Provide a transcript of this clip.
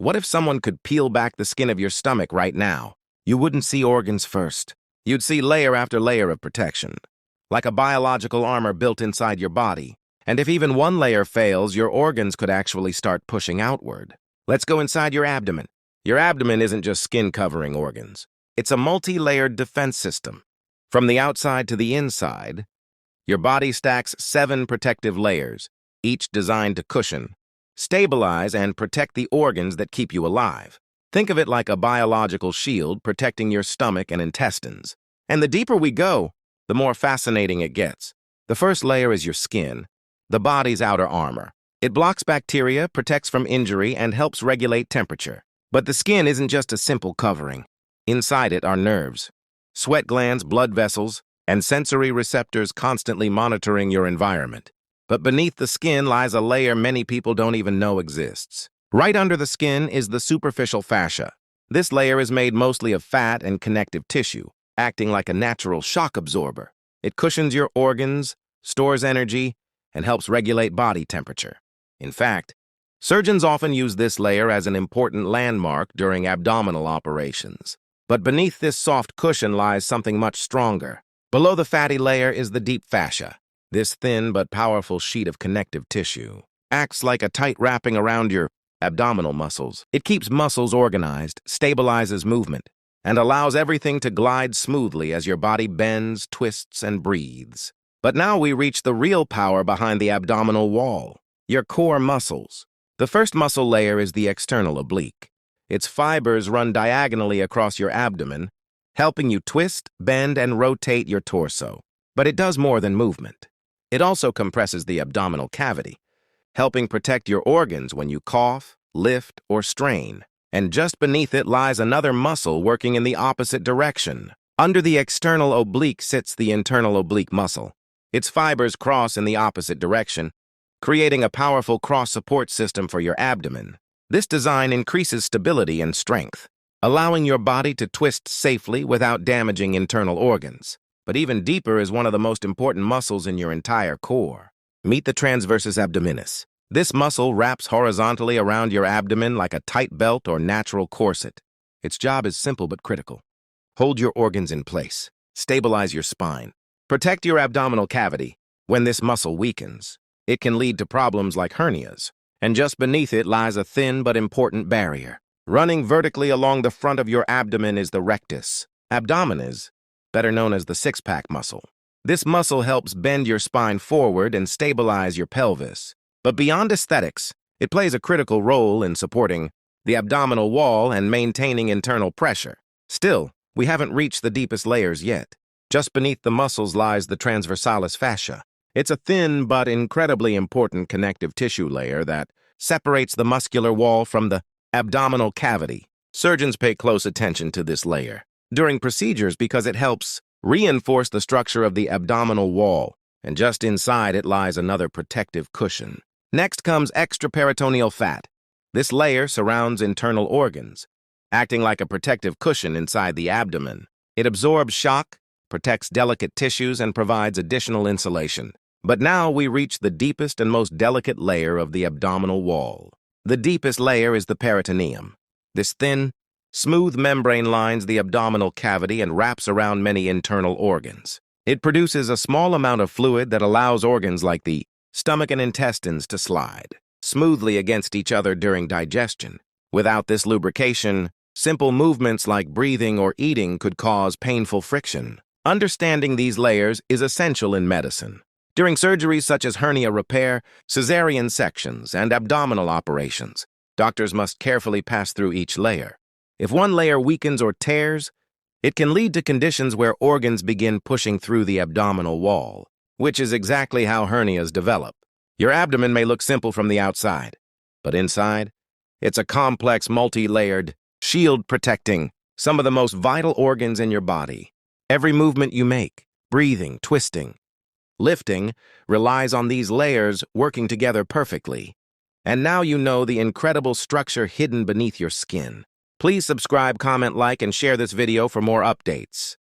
What if someone could peel back the skin of your stomach right now? You wouldn't see organs first. You'd see layer after layer of protection, like a biological armor built inside your body. And if even one layer fails, your organs could actually start pushing outward. Let's go inside your abdomen. Your abdomen isn't just skin-covering organs. It's a multi-layered defense system. From the outside to the inside, your body stacks 7 protective layers, each designed to cushion, stabilize, and protect the organs that keep you alive. Think of it like a biological shield protecting your stomach and intestines. And the deeper we go, the more fascinating it gets. The first layer is your skin, the body's outer armor. It blocks bacteria, protects from injury, and helps regulate temperature. But the skin isn't just a simple covering. Inside it are nerves, sweat glands, blood vessels, and sensory receptors constantly monitoring your environment. But beneath the skin lies a layer many people don't even know exists. Right under the skin is the superficial fascia. This layer is made mostly of fat and connective tissue, acting like a natural shock absorber. It cushions your organs, stores energy, and helps regulate body temperature. In fact, surgeons often use this layer as an important landmark during abdominal operations. But beneath this soft cushion lies something much stronger. Below the fatty layer is the deep fascia. This thin but powerful sheet of connective tissue acts like a tight wrapping around your abdominal muscles. It keeps muscles organized, stabilizes movement, and allows everything to glide smoothly as your body bends, twists, and breathes. But now we reach the real power behind the abdominal wall, your core muscles. The first muscle layer is the external oblique. Its fibers run diagonally across your abdomen, helping you twist, bend, and rotate your torso. But it does more than movement. It also compresses the abdominal cavity, helping protect your organs when you cough, lift, or strain. And just beneath it lies another muscle working in the opposite direction. Under the external oblique sits the internal oblique muscle. Its fibers cross in the opposite direction, creating a powerful cross-support system for your abdomen. This design increases stability and strength, allowing your body to twist safely without damaging internal organs. But even deeper is one of the most important muscles in your entire core. Meet the transversus abdominis. This muscle wraps horizontally around your abdomen like a tight belt or natural corset. Its job is simple but critical. Hold your organs in place. Stabilize your spine. Protect your abdominal cavity. When this muscle weakens, it can lead to problems like hernias. And just beneath it lies a thin but important barrier. Running vertically along the front of your abdomen is the rectus abdominis, better known as the six-pack muscle. This muscle helps bend your spine forward and stabilize your pelvis. But beyond aesthetics, it plays a critical role in supporting the abdominal wall and maintaining internal pressure. Still, we haven't reached the deepest layers yet. Just beneath the muscles lies the transversalis fascia. It's a thin but incredibly important connective tissue layer that separates the muscular wall from the abdominal cavity. Surgeons pay close attention to this layer during procedures because it helps reinforce the structure of the abdominal wall, and just inside it lies another protective cushion. Next comes extraperitoneal fat. This layer surrounds internal organs, acting like a protective cushion inside the abdomen. It absorbs shock, protects delicate tissues, and provides additional insulation. But now we reach the deepest and most delicate layer of the abdominal wall. The deepest layer is the peritoneum. This thin, smooth membrane lines the abdominal cavity and wraps around many internal organs. It produces a small amount of fluid that allows organs like the stomach and intestines to slide smoothly against each other during digestion. Without this lubrication, simple movements like breathing or eating could cause painful friction. Understanding these layers is essential in medicine. During surgeries such as hernia repair, cesarean sections, and abdominal operations, doctors must carefully pass through each layer. If one layer weakens or tears, it can lead to conditions where organs begin pushing through the abdominal wall, which is exactly how hernias develop. Your abdomen may look simple from the outside, but inside, it's a complex, multi-layered shield protecting some of the most vital organs in your body. Every movement you make, breathing, twisting, lifting, relies on these layers working together perfectly. And now you know the incredible structure hidden beneath your skin. Please subscribe, comment, like, and share this video for more updates.